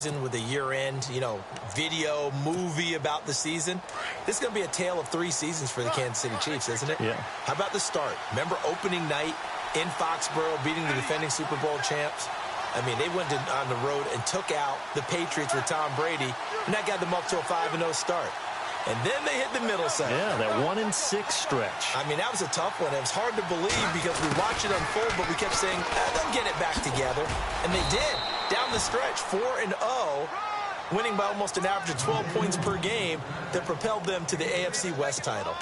With a year-end, video, movie about the season. This is going to be a tale of 3 seasons for the Kansas City Chiefs, isn't it? Yeah. How about the start? Remember opening night in Foxborough, beating the defending Super Bowl champs? I mean, they went on the road and took out the Patriots with Tom Brady, and that got them up to a 5-0 start. And then they hit the middle section. Yeah, that 1-6 stretch. I mean, that was a tough one. It was hard to believe because we watched it unfold, but we kept saying, they'll get it back together. And they did. Down the stretch, 4-0, winning by almost an average of 12 points per game that propelled them to the AFC West title.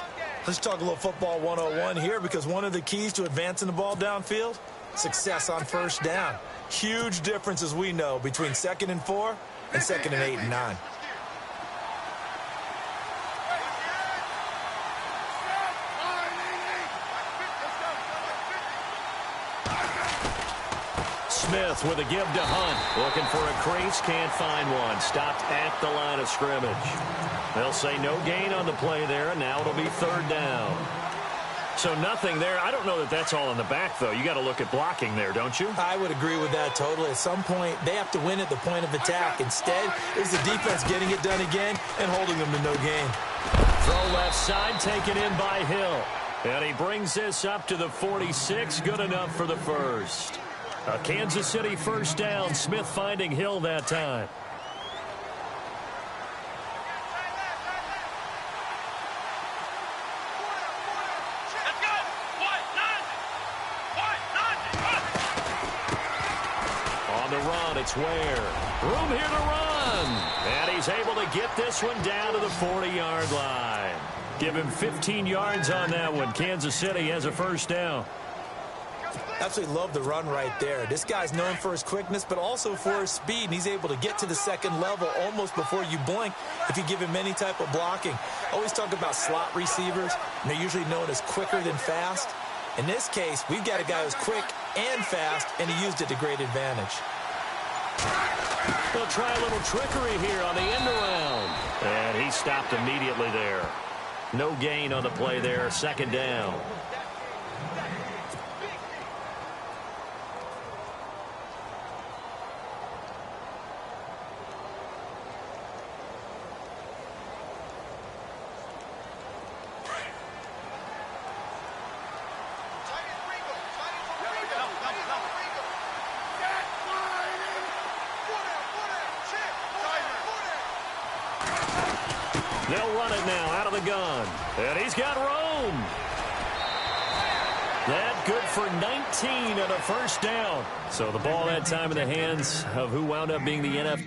Let's talk a little football 101 here, because one of the keys to advancing the ball downfield, success on first down. Huge difference, as we know, between 2nd and 4 and 2nd and 8 and 9. Smith with a give to Hunt. Looking for a crease, can't find one. Stopped at the line of scrimmage. They'll say no gain on the play there, and now it'll be 3rd down. So nothing there. I don't know that that's all in the back, though. You got to look at blocking there, don't you? I would agree with that totally. At some point, they have to win at the point of attack. Instead, it's the defense getting it done again and holding them to no gain. Throw left side, taken in by Hill. And he brings this up to the 46. Good enough for the first. A Kansas City first down. Smith finding Hill that time. On the run, it's Ware. Room here to run. And he's able to get this one down to the 40-yard line. Give him 15 yards on that one. Kansas City has a first down. Absolutely love the run right there. This guy's known for his quickness, but also for his speed, and he's able to get to the second level almost before you blink if you give him any type of blocking. Always talk about slot receivers, and they're usually known as quicker than fast. In this case, we've got a guy who's quick and fast, and he used it to great advantage. They'll try a little trickery here on the end around, and he stopped immediately there. No gain on the play there, 2nd down. They'll run it now out of the gun. And he's got room. That good for 19 and a first down. So the ball that time in the hands of who wound up being the NFL.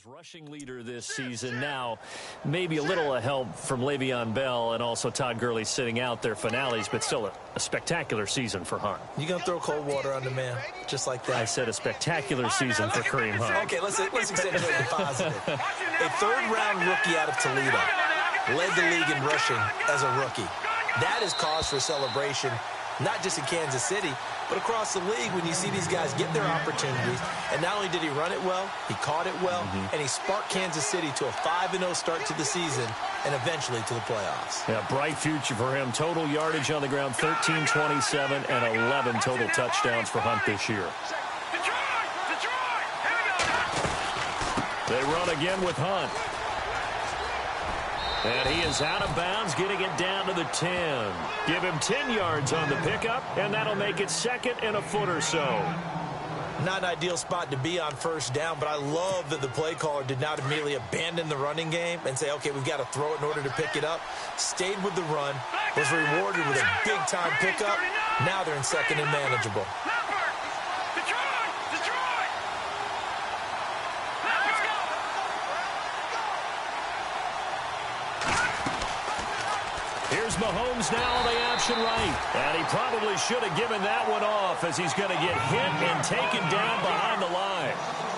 Rushing leader this season now. Maybe a little help from Le'Veon Bell, and also Todd Gurley sitting out their finales, but still a spectacular season for Hunt. You gonna throw cold water on the man just like that? I said a spectacular season for Kareem Hunt. Okay, let's accentuate the positive. A 3rd-round rookie out of Toledo led the league in rushing as a rookie. That is cause for celebration, not just in Kansas City, but across the league when you see these guys get their opportunities. And not only did he run it well, he caught it well, and he sparked Kansas City to a 5-0 start to the season and eventually to the playoffs. Yeah, bright future for him. Total yardage on the ground, 13, 27, and 11 total touchdowns for Hunt this year. They run again with Hunt. And he is out of bounds, getting it down to the 10. Give him 10 yards on the pickup, and that'll make it 2nd and a foot or so. Not an ideal spot to be on first down, but I love that the play caller did not immediately abandon the running game and say, okay, we've got to throw it in order to pick it up. Stayed with the run, was rewarded with a big-time pickup. Now they're in 2nd and manageable. Here's Mahomes now on the option right. And he probably should have given that one off, as he's going to get hit and taken down behind the line.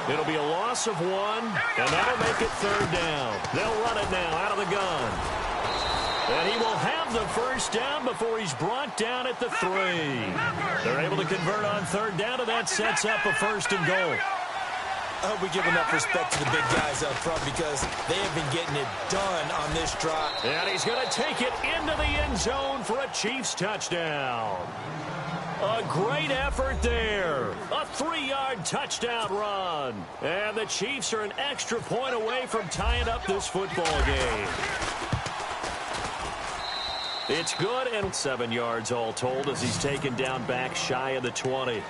It'll be a loss of 1, and that'll make it 3rd down. They'll run it now out of the gun. And he will have the first down before he's brought down at the 3. They're able to convert on third down, and that sets up a first and goal. I hope we give enough respect to the big guys up front because they have been getting it done on this drive. And he's going to take it into the end zone for a Chiefs touchdown. A great effort there. A 3-yard touchdown run. And the Chiefs are an extra point away from tying up this football game. It's good, and 7 yards all told as he's taken down back shy of the 20.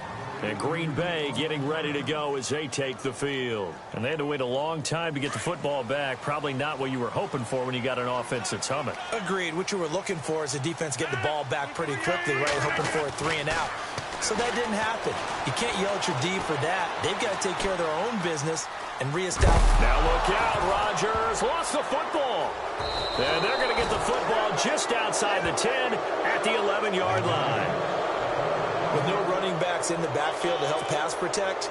And Green Bay getting ready to go as they take the field. And they had to wait a long time to get the football back. Probably not what you were hoping for when you got an offense that's humming. Agreed. What you were looking for is the defense getting the ball back pretty quickly, right? Hoping for a 3 and out. So that didn't happen. You can't yell at your D for that. They've got to take care of their own business and reestablish. Now look out, Rodgers lost the football. And they're going to get the football just outside the 10 at the 11-yard line. With no running backs in the backfield to help pass protect,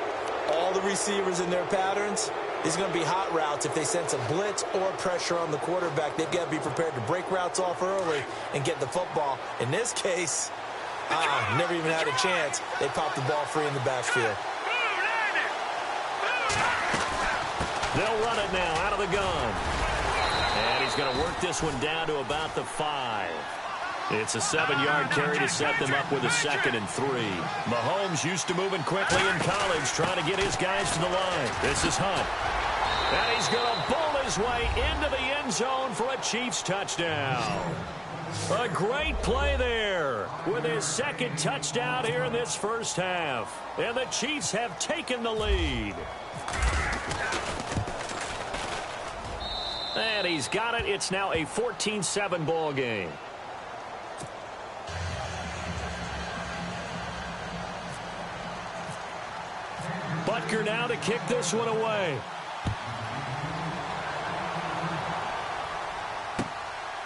all the receivers in their patterns, these are going to be hot routes. If they sense a blitz or pressure on the quarterback, they've got to be prepared to break routes off early and get the football. In this case, never even had a chance. They popped the ball free in the backfield. They'll run it now out of the gun. And he's going to work this one down to about the 5. It's a 7-yard carry to set them up with a 2nd and 3. Mahomes used to moving quickly in college, trying to get his guys to the line. This is Hunt. And he's going to bowl his way into the end zone for a Chiefs touchdown. A great play there with his 2nd touchdown here in this first half. And the Chiefs have taken the lead. And he's got it. It's now a 14-7 ball game. Butker now to kick this one away.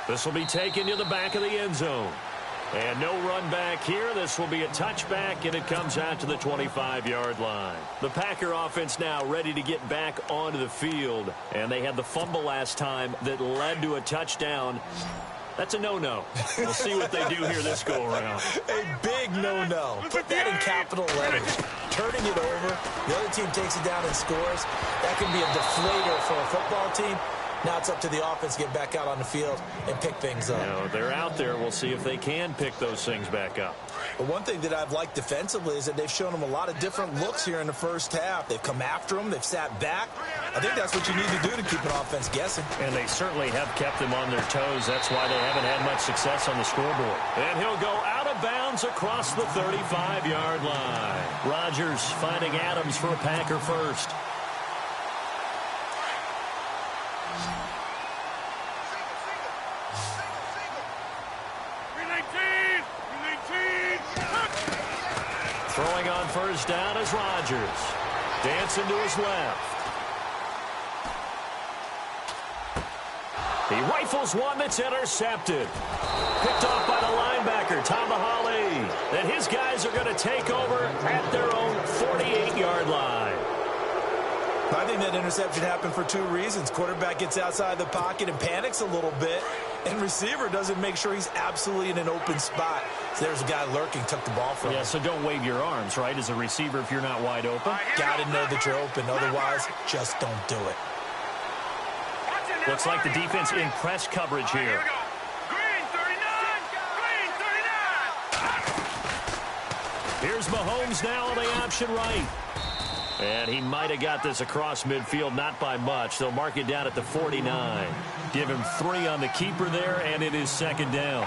This will be taken to the back of the end zone. And no run back here. This will be a touchback, and it comes out to the 25-yard line. The Packer offense now ready to get back onto the field. And they had the fumble last time that led to a touchdown. That's a no-no. We'll see what they do here this go-around. A big no-no. Put that in capital letters. Turning it over, the other team takes it down and scores. That can be a deflator for a football team. Now it's up to the offense to get back out on the field and pick things up. You know, they're out there. We'll see if they can pick those things back up. But one thing that I've liked defensively is that they've shown them a lot of different looks here in the first half. They've come after them. They've sat back. I think that's what you need to do to keep an offense guessing. And they certainly have kept them on their toes. That's why they haven't had much success on the scoreboard. And he'll go out of bounds across the 35-yard line. Rodgers finding Adams for a Packer first. Throwing on first down is Rodgers. Dancing to his left. He rifles one that's intercepted. Picked off by the linebacker, Tomahawley. And his guys are going to take over at their own 48-yard line. I think that interception happened for 2 reasons. Quarterback gets outside the pocket and panics a little bit, and receiver doesn't make sure he's absolutely in an open spot. So there's a guy lurking, took the ball from him. Yeah, so don't wave your arms, right, as a receiver if you're not wide open. Got to know that you're open. Otherwise, just don't do it. Looks like the defense in press coverage here. Here's Mahomes now on the option right. And he might have got this across midfield, not by much. They'll mark it down at the 49. Give him 3 on the keeper there, and it is 2nd down.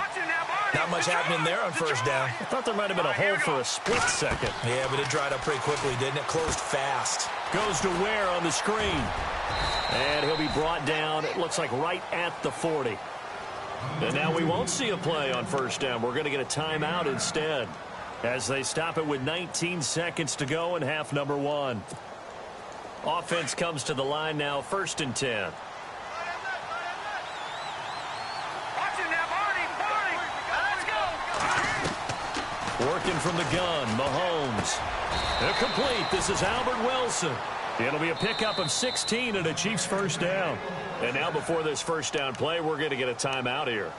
Not much happening there on first down. I thought there might have been a hole for a split second. Yeah, but it dried up pretty quickly, didn't it? Closed fast. Goes to Ware on the screen. And he'll be brought down, it looks like right at the 40. And now we won't see a play on first down. We're going to get a timeout instead, as they stop it with 19 seconds to go in half number 1. Offense comes to the line now, 1st and 10. Working from the gun, Mahomes. Incomplete. This is Albert Wilson. It'll be a pickup of 16 and a Chiefs first down. And now before this first down play, we're going to get a timeout here.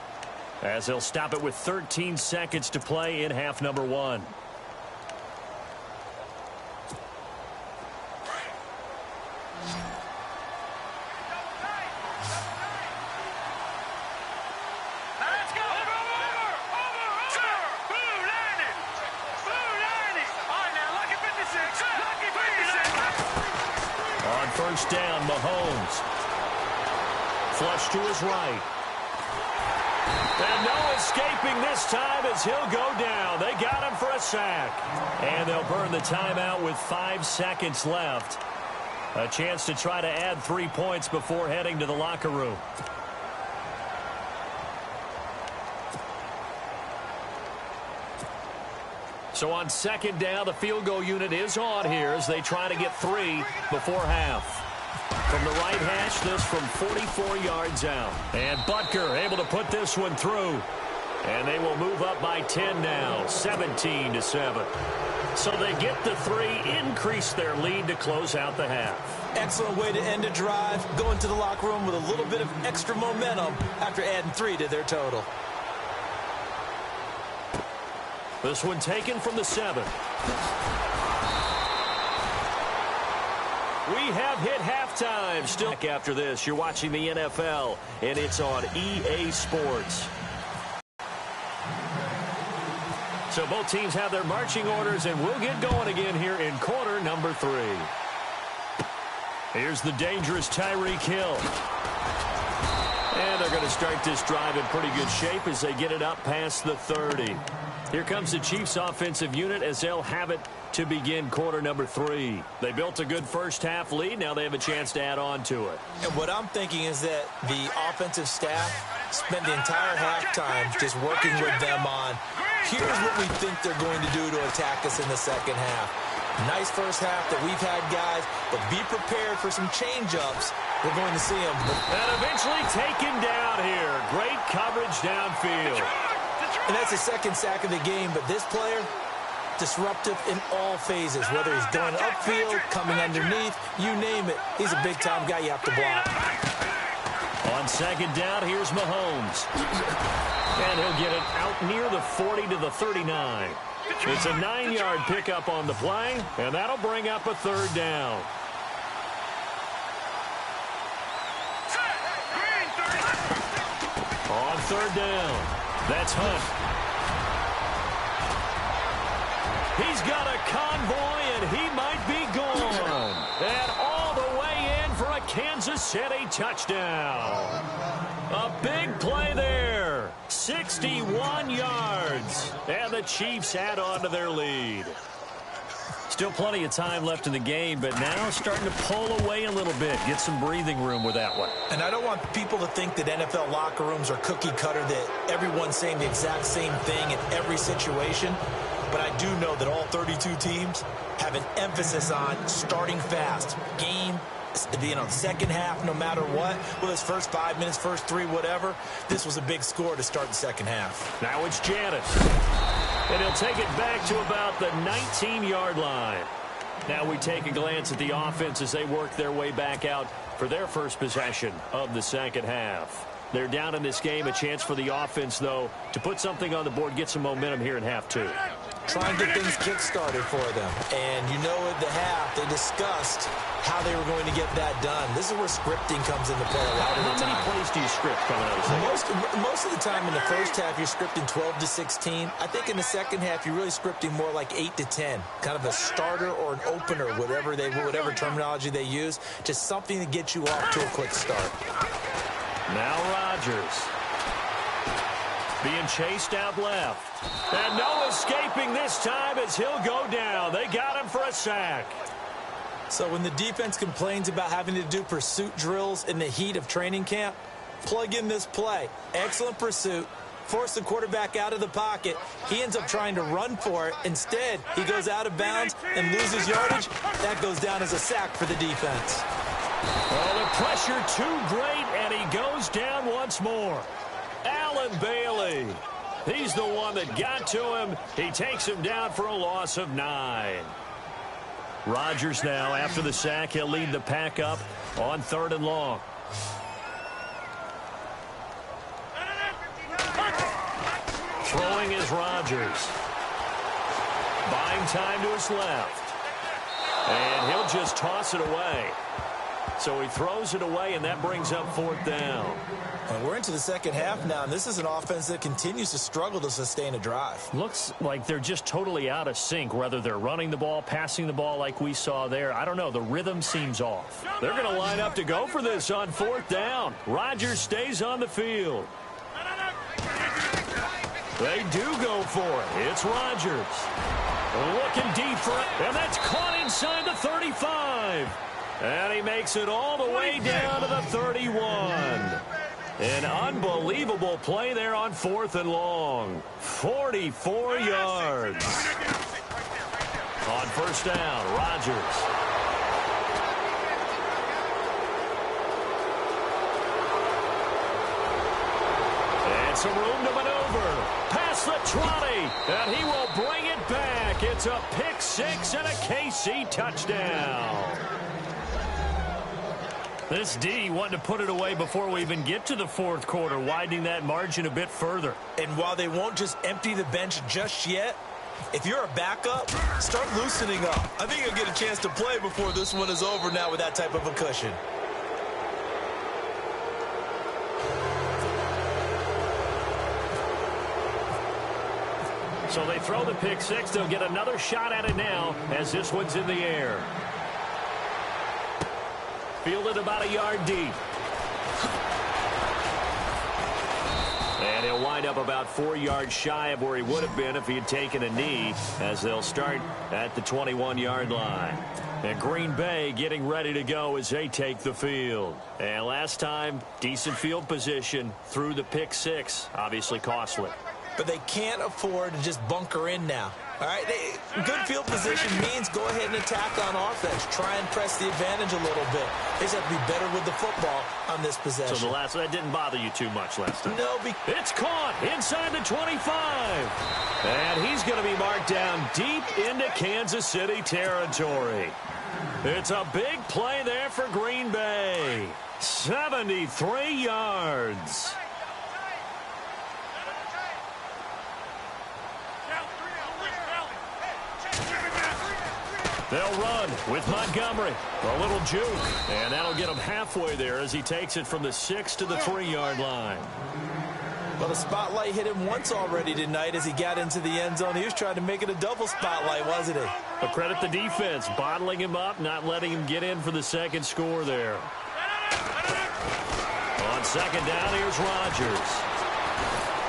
as they'll stop it with 13 seconds to play in half number one. First down, Mahomes. Flush to his right. And no escaping this time as he'll go down. They got him for a sack. And they'll burn the timeout with 5 seconds left. A chance to try to add 3 points before heading to the locker room. So on second down, the field goal unit is on here as they try to get 3 before half. From the right hash, this from 44 yards out. And Butker able to put this one through. And they will move up by 10 now, 17-7. So they get the 3, increase their lead to close out the half. Excellent way to end a drive. Go into the locker room with a little bit of extra momentum after adding 3 to their total. This one taken from the 7. We have hit halftime. Still after this, you're watching the NFL, and it's on EA Sports. So both teams have their marching orders, and we'll get going again here in quarter number 3. Here's the dangerous Tyreek Hill. And they're going to start this drive in pretty good shape as they get it up past the 30. Here comes the Chiefs offensive unit as they'll have it to begin quarter number 3. They built a good first half lead. Now they have a chance to add on to it. And what I'm thinking is that the offensive staff spent the entire halftime just working with them on, here's what we think they're going to do to attack us in the second half. Nice first half that we've had, guys, but be prepared for some change-ups. We're going to see them. And eventually taken down here. Great coverage downfield. And that's the second sack of the game, but this player, disruptive in all phases, whether he's going upfield, coming underneath, you name it. He's a big-time guy you have to block. On second down, here's Mahomes. And he'll get it out near the 40 to the 39. It's a 9-yard pickup on the play, and that'll bring up a third down. On third down, that's Hunt. He's got a convoy, and he might be gone. And all the way in for a Kansas City touchdown. A big play there. 61 yards. And the Chiefs add on to their lead. Still plenty of time left in the game, but now starting to pull away a little bit. Get some breathing room with that one. And I don't want people to think that NFL locker rooms are cookie cutter, that everyone's saying the exact same thing in every situation. But I do know that all 32 teams have an emphasis on starting fast. Game, second half, no matter what. Well, it's first 5 minutes, first 3, whatever. This was a big score to start the second half. Now it's Janis. And he'll take it back to about the 19-yard line. Now we take a glance at the offense as they work their way back out for their first possession of the second half. They're down in this game. A chance for the offense, though, to put something on the board, get some momentum here in half 2. Try and get things kick-started for them. And you know at the half, they discussed how they were going to get that done. This is where scripting comes into play a lot of the time. How many plays do you script coming out of the second? Most of the time in the first half, you're scripting 12 to 16. I think in the second half, you're really scripting more like 8 to 10. Kind of a starter or an opener, whatever terminology they use. Just something to get you off to a quick start. Now Rodgers. Being chased out left. And no escaping this time as he'll go down. They got him for a sack. So when the defense complains about having to do pursuit drills in the heat of training camp, plug in this play. Excellent pursuit. Force the quarterback out of the pocket. He ends up trying to run for it. Instead, he goes out of bounds and loses yardage. That goes down as a sack for the defense. Well, the pressure too great, and he goes down once more. Allen Bailey. He's the one that got to him. He takes him down for a loss of 9. Rodgers now, after the sack, he'll lead the pack up on 3rd and long. Throwing is Rodgers. Buying time to his left. And he'll just toss it away. So he throws it away, and that brings up 4th down. And we're into the second half now, and this is an offense that continues to struggle to sustain a drive. Looks like they're just totally out of sync, whether they're running the ball, passing the ball like we saw there. I don't know. The rhythm seems off. They're going to line up to go for this on 4th down. Rodgers stays on the field. They do go for it. It's Rodgers. Looking deep for it, and that's caught inside the 35. And he makes it all the way down to the 31. An unbelievable play there on 4th and long. 44 yards. On 1st down, Rodgers. And some room to maneuver. Past the 20. And he will bring it back. It's a pick 6 and a KC touchdown. This D wanting to put it away before we even get to the 4th quarter, widening that margin a bit further. And while they won't just empty the bench just yet, if you're a backup, start loosening up. I think you'll get a chance to play before this one is over now with that type of a cushion. So they throw the pick 6. They'll get another shot at it now as this one's in the air. Fielded about a yard deep. And he'll wind up about 4 yards shy of where he would have been if he had taken a knee, as they'll start at the 21-yard line. And Green Bay getting ready to go as they take the field. And last time, decent field position through the pick 6. Obviously costly. But they can't afford to just bunker in now. All right, good field position means go ahead and attack on offense. Try and press the advantage a little bit. They just have to be better with the football on this possession. So that didn't bother you too much last time? No. It's caught inside the 25. And he's going to be marked down deep into Kansas City territory. It's a big play there for Green Bay. 73 yards. They'll run with Montgomery. A little juke. And that'll get him halfway there as he takes it from the 6 to the 3-yard line. Well, the spotlight hit him once already tonight as he got into the end zone. He was trying to make it a double spotlight, wasn't he? But credit the defense, bottling him up, not letting him get in for the second score there. On 2nd down, here's Rodgers.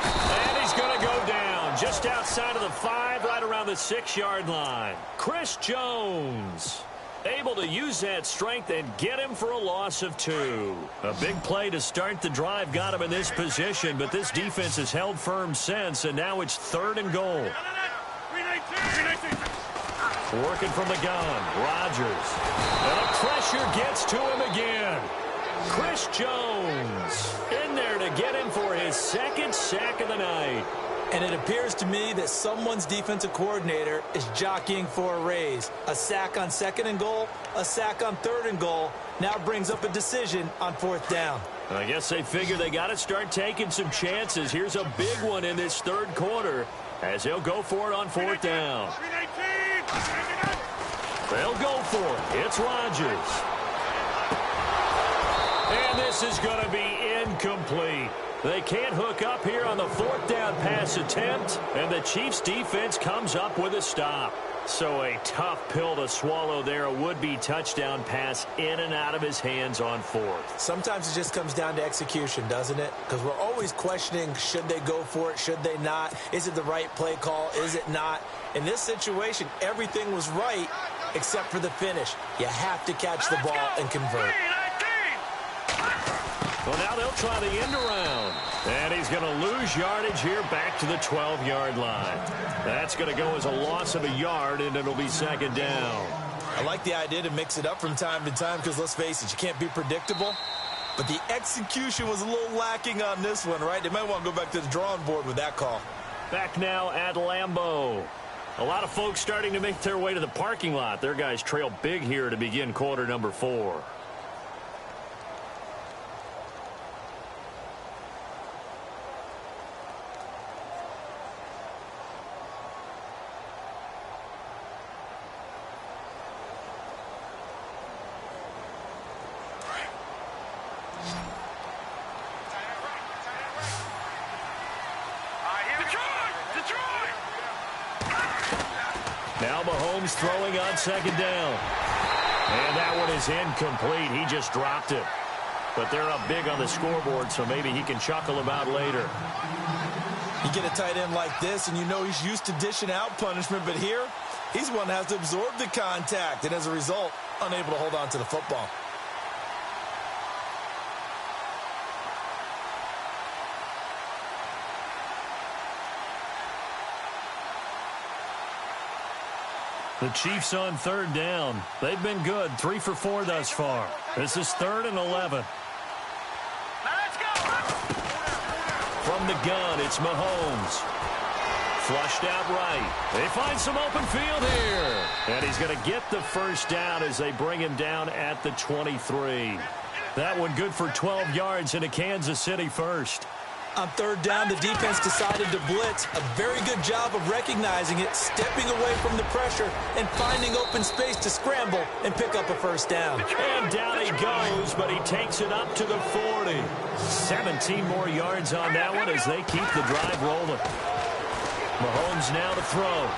And he's going to go down just outside of the 5, right around the 6-yard line. Chris Jones able to use that strength and get him for a loss of 2. A big play to start the drive got him in this position, but this defense has held firm since, and now it's 3rd and goal. Working from the gun, Rodgers. And the pressure gets to him again. Chris Jones in there to get him for his 2nd sack of the night. And it appears to me that someone's defensive coordinator is jockeying for a raise. A sack on 2nd and goal, a sack on 3rd and goal. Now brings up a decision on 4th down. I guess they figure they got to start taking some chances. Here's a big one in this 3rd quarter as they'll go for it on 4th down. They'll go for it. It's Rodgers. And this is going to be incomplete. They can't hook up here on the 4th down pass attempt, and the Chiefs defense comes up with a stop. So a tough pill to swallow there. A would-be touchdown pass in and out of his hands on 4th. Sometimes it just comes down to execution, doesn't it? Because we're always questioning, should they go for it, should they not? Is it the right play call, is it not? In this situation, everything was right except for the finish. You have to catch the ball and convert. Well, now they'll try the end around. And he's going to lose yardage here back to the 12-yard line. That's going to go as a loss of a yard, and it'll be 2nd down. I like the idea to mix it up from time to time because, let's face it, you can't be predictable. But the execution was a little lacking on this one, right? They might want to go back to the drawing board with that call. Back now at Lambeau. A lot of folks starting to make their way to the parking lot. Their guys trail big here to begin quarter number 4. Mahomes throwing on second down. And that one is incomplete. He just dropped it. But they're up big on the scoreboard, so maybe he can chuckle about later. You get a tight end like this, and you know he's used to dishing out punishment, but here, he's one that has to absorb the contact, and as a result, unable to hold on to the football. The Chiefs on third down. They've been good, 3 for 4 thus far. This is 3rd and 11. From the gun, it's Mahomes. Flushed out right. They find some open field here. And he's going to get the first down as they bring him down at the 23. That one good for 12 yards into Kansas City first. On third down, the defense decided to blitz. A very good job of recognizing it, stepping away from the pressure, and finding open space to scramble and pick up a first down. And down he goes, but he takes it up to the 40. 17 more yards on that one as they keep the drive rolling. Mahomes now to throw.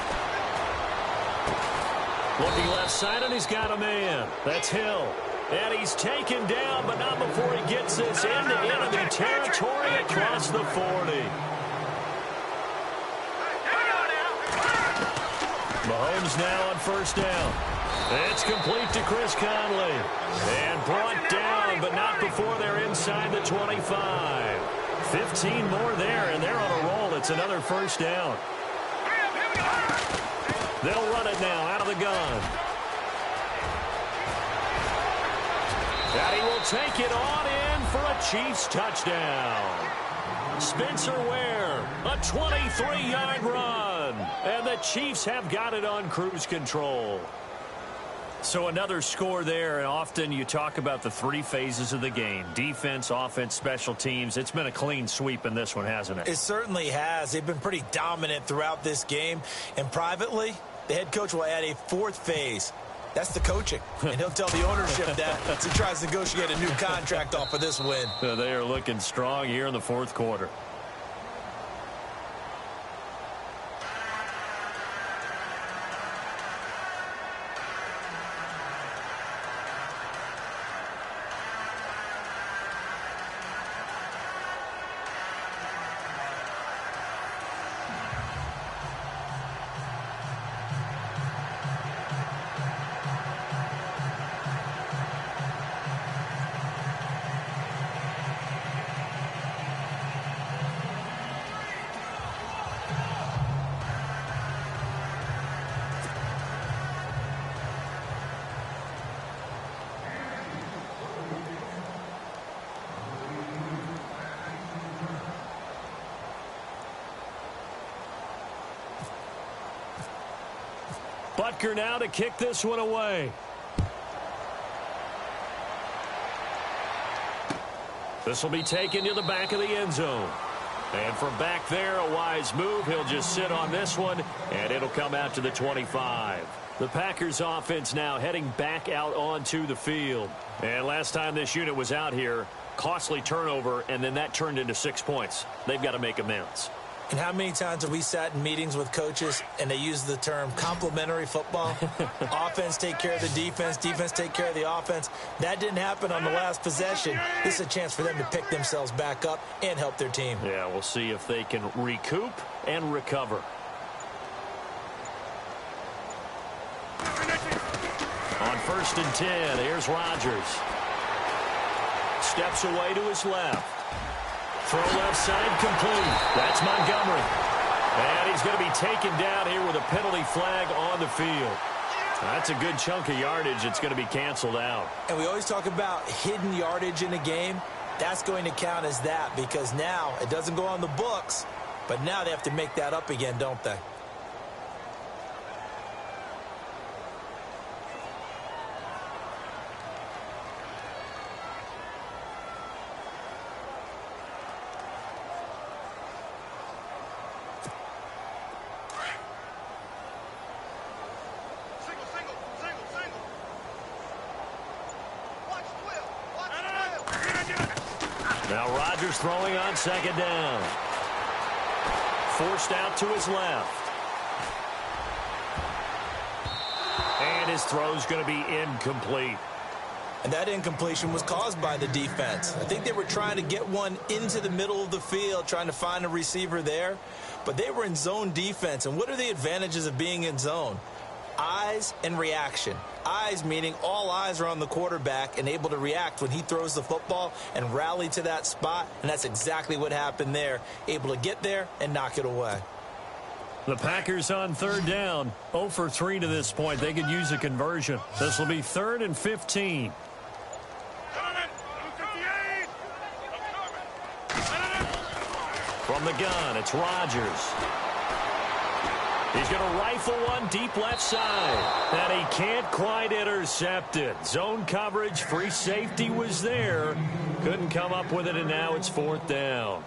Looking left side, and he's got a man. That's Hill. And he's taken down, but not before he gets this into enemy territory across the 40. Mahomes now on first down. It's complete to Chris Conley. And brought down, but not before they're inside the 25. 15 more there, and they're on a roll. It's another first down. They'll run it now out of the gun. And he will take it on in for a Chiefs touchdown. Spencer Ware, a 23-yard run. And the Chiefs have got it on cruise control. So another score there, and often you talk about the 3 phases of the game. Defense, offense, special teams. It's been a clean sweep in this one, hasn't it? It certainly has. They've been pretty dominant throughout this game. And privately, the head coach will add a 4th phase. That's the coaching. And he'll tell the ownership that as he tries to negotiate a new contract off of this win. They are looking strong here in the 4th quarter. Butker now to kick this one away. This will be taken to the back of the end zone. And from back there, a wise move. He'll just sit on this one, and it'll come out to the 25. The Packers offense now heading back out onto the field. And last time this unit was out here, costly turnover, and then that turned into 6 points. They've got to make amends. And how many times have we sat in meetings with coaches and they use the term complementary football? Offense take care of the defense, defense take care of the offense. That didn't happen on the last possession. This is a chance for them to pick themselves back up and help their team. Yeah, we'll see if they can recoup and recover. On 1st and 10, here's Rodgers. Steps away to his left. Throw left side complete. That's Montgomery. And he's going to be taken down here with a penalty flag on the field. That's a good chunk of yardage. It's going to be canceled out. And we always talk about hidden yardage in a game. That's going to count as that because now it doesn't go on the books, but now they have to make that up again, don't they? Now Rodgers throwing on 2nd down. Forced out to his left. his throw's going to be incomplete. And that incompletion was caused by the defense. I think they were trying to get one into the middle of the field, trying to find a receiver there. But they were in zone defense. And what are the advantages of being in zone? Eyes and reaction. Eyes meaning all eyes are on the quarterback and able to react when he throws the football and rally to that spot. And that's exactly what happened there. Able to get there and knock it away. The Packers on third down. 0 for 3 to this point. They could use a conversion. This will be 3rd and 15. From the gun, it's Rodgers. He's going to rifle one deep left side. And he can't quite intercept it. Zone coverage, free safety was there. Couldn't come up with it, and now it's 4th down.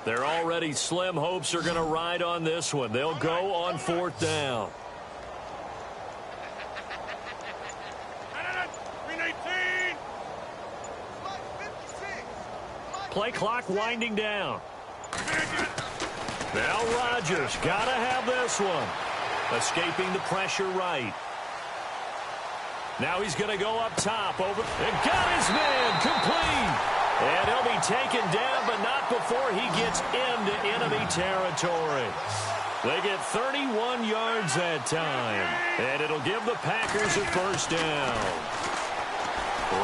They're already slim hopes are going to ride on this one. They'll go on 4th down. Play clock winding down. Now Rodgers got to have this one. Escaping the pressure right. Now he's going to go up top. Over and got his man complete. And he'll be taken down, but not before he gets into enemy territory. They get 31 yards that time, and it'll give the Packers a 1st down.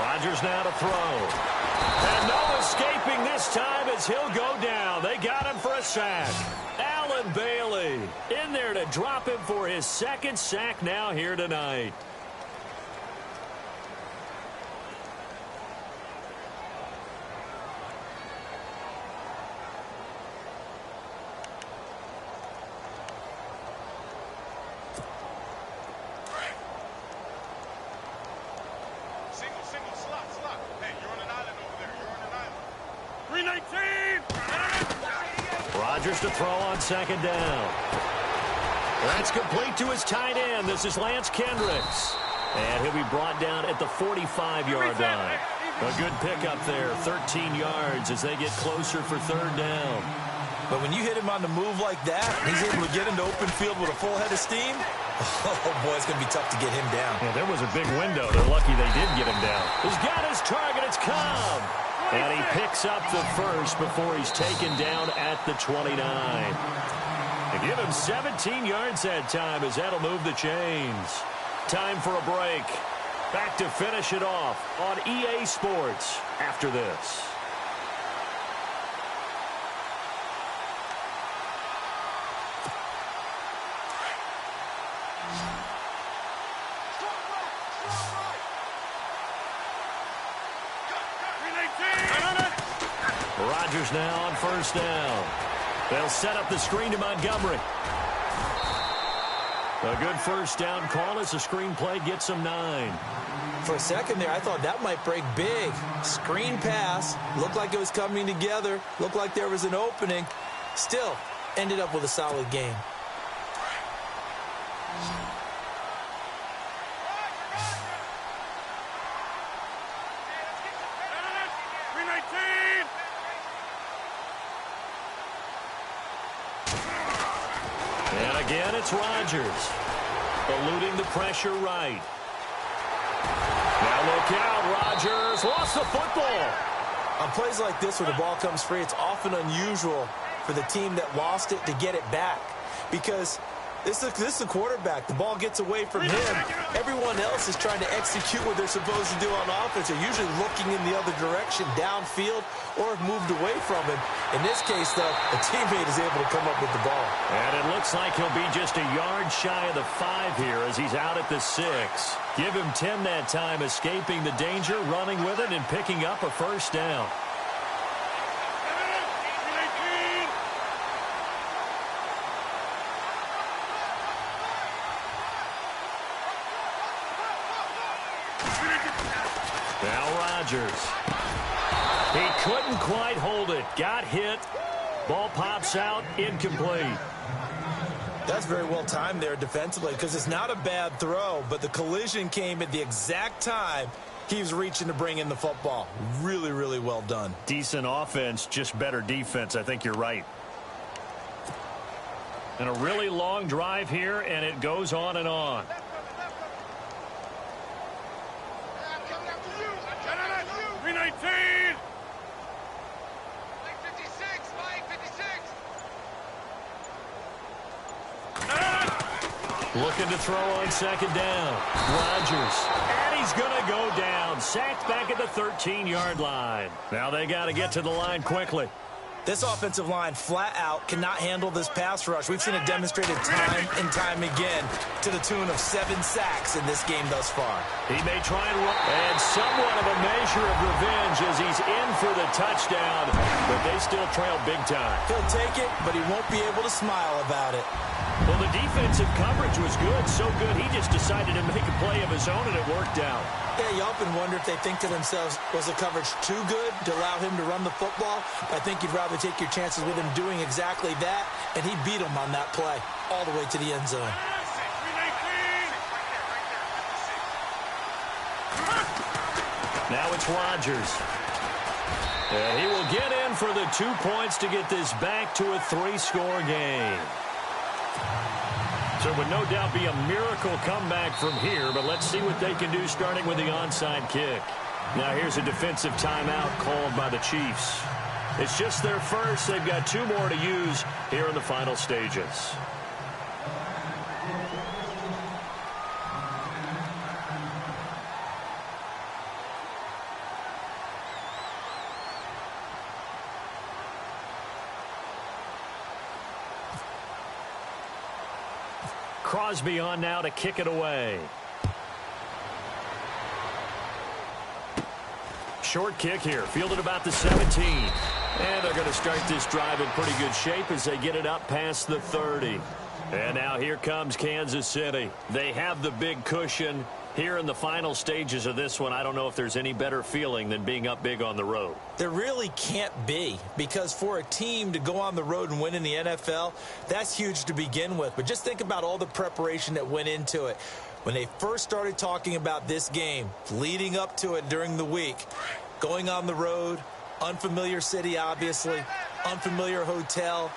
Rodgers now to throw. And no escaping this time as he'll go down. They got him for a sack. Allen Bailey in there to drop him for his 2nd sack now here tonight. Rodgers to throw on 2nd down. That's complete to his tight end. This is Lance Kendricks. And he'll be brought down at the 45-yard line. A good pickup there, 13 yards as they get closer for 3rd down. But when you hit him on the move like that, he's able to get into open field with a full head of steam. Oh, boy, it's going to be tough to get him down. Yeah, there was a big window. They're lucky they did get him down. He's got his target. It's Cobb. And he picks up the 1st before he's taken down at the 29. They give him 17 yards that time as that'll move the chains. Time for a break. Back to finish it off on EA Sports after this. Rodgers now on 1st down. They'll set up the screen to Montgomery. A good 1st down call as the screen play gets him 9. For a second there, I thought that might break big. Screen pass. Looked like it was coming together. Looked like there was an opening. Still, ended up with a solid game. And again, it's Rodgers. Eluding the pressure right. Now look out, Rodgers lost the football. On plays like this where the ball comes free, it's often unusual for the team that lost it to get it back. Because this is the quarterback. The ball gets away from him. Everyone else is trying to execute what they're supposed to do on offense. They're usually looking in the other direction, downfield, or moved away from him. In this case, though, a teammate is able to come up with the ball. And it looks like he'll be just a yard shy of the 5 here as he's out at the 6. Give him 10 that time, escaping the danger, running with it, and picking up a 1st down. Now Rodgers. He couldn't quite hold it. Got hit. Ball pops out. Incomplete. That's very well timed there defensively because it's not a bad throw, but the collision came at the exact time he was reaching to bring in the football. Really, really well done. Decent offense, just better defense. I think you're right. And a really long drive here, and it goes on and on. Looking to throw on second down. Rodgers. And he's going to go down. Sacked back at the 13-yard line. Now they got to get to the line quickly. This offensive line flat out cannot handle this pass rush. We've seen it demonstrated time and time again to the tune of 7 sacks in this game thus far. He may try and run, and somewhat of a measure of revenge as he's in for the touchdown, but they still trail big time. He'll take it, but he won't be able to smile about it. Well, the defensive coverage was good, so good he just decided to make a play of his own, and it worked out. Yeah, you often wonder if they think to themselves, was the coverage too good to allow him to run the football? I think you'd rather take your chances with him doing exactly that, and he beat him on that play all the way to the end zone. Now it's Rodgers. And he will get in for the 2 points to get this back to a 3-score game. So it would no doubt be a miracle comeback from here, but let's see what they can do starting with the onside kick. Now here's a defensive timeout called by the Chiefs. It's just their first. They've got 2 more to use here in the final stages. Crosby on now to kick it away. Short kick here, fielded about the 17. And they're going to start this drive in pretty good shape as they get it up past the 30. And now here comes Kansas City. They have the big cushion. Here in the final stages of this one, I don't know if there's any better feeling than being up big on the road. There really can't be, because for a team to go on the road and win in the NFL, that's huge to begin with. But just think about all the preparation that went into it. When they first started talking about this game, leading up to it during the week, going on the road, unfamiliar city, obviously, unfamiliar hotel.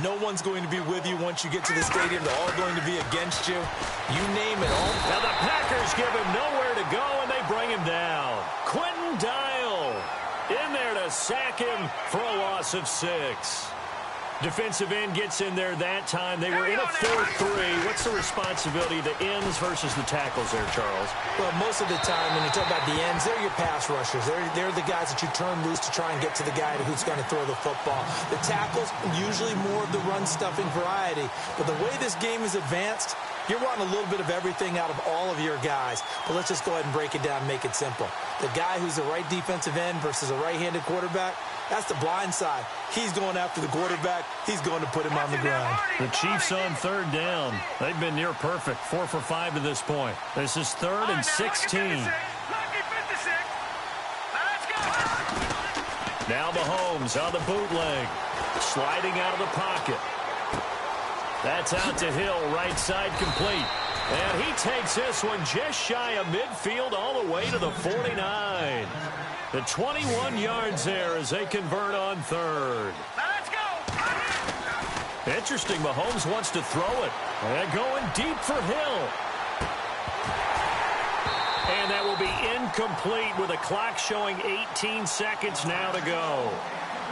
No one's going to be with you once you get to the stadium. They're all going to be against you. You name it. All. Now the Packers give him nowhere to go, and they bring him down. Quentin Dial in there to sack him for a loss of 6. Defensive end gets in there that time. They were in a 4-3. What's the responsibility of the ends versus the tackles there, Charles? Well, most of the time when you talk about the ends, they're your pass rushers. They're the guys that you turn loose to try and get to the guy who's going to throw the football. The tackles, usually more of the run-stuffing variety. But the way this game is advanced, you're wanting a little bit of everything out of all of your guys. But let's just go ahead and break it down and make it simple. The guy who's the right defensive end versus a right-handed quarterback, that's the blind side. He's going after the quarterback. He's going to put him on the ground. The Chiefs on 3rd down. They've been near perfect. 4 for 5 to this point. This is 3rd and 16. Now Mahomes on the bootleg. Sliding out of the pocket. That's out to Hill, right side complete. And he takes this one just shy of midfield all the way to the 49. The 21 yards there as they convert on 3rd. Let's go. Interesting, Mahomes wants to throw it. And going deep for Hill. And that will be incomplete with a clock showing 18 seconds now to go.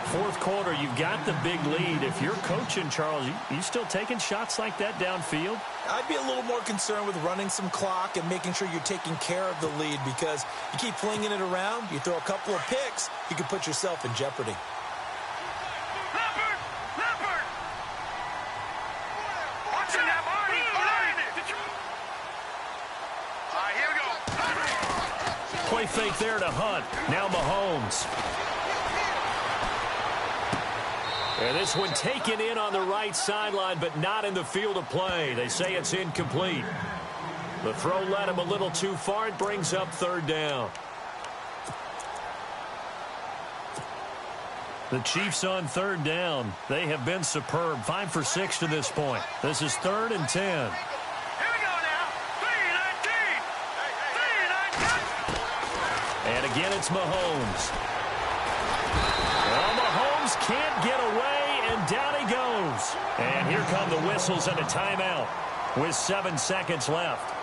4th quarter, you've got the big lead. If you're coaching, Charles, you still taking shots like that downfield? I'd be a little more concerned with running some clock and making sure you're taking care of the lead, because you keep flinging it around, you throw a couple of picks, you could put yourself in jeopardy. Play fake there to Hunt. Now Mahomes. And this one taken in on the right sideline, but not in the field of play. They say it's incomplete. The throw led him a little too far. It brings up 3rd down. The Chiefs on third down. They have been superb. 5 for 6 to this point. This is 3rd and 10. Here we go now. 3-19. 3-19. And again, it's Mahomes. Well, Mahomes can't get away, and down he goes. And here come the whistles and a timeout with 7 seconds left.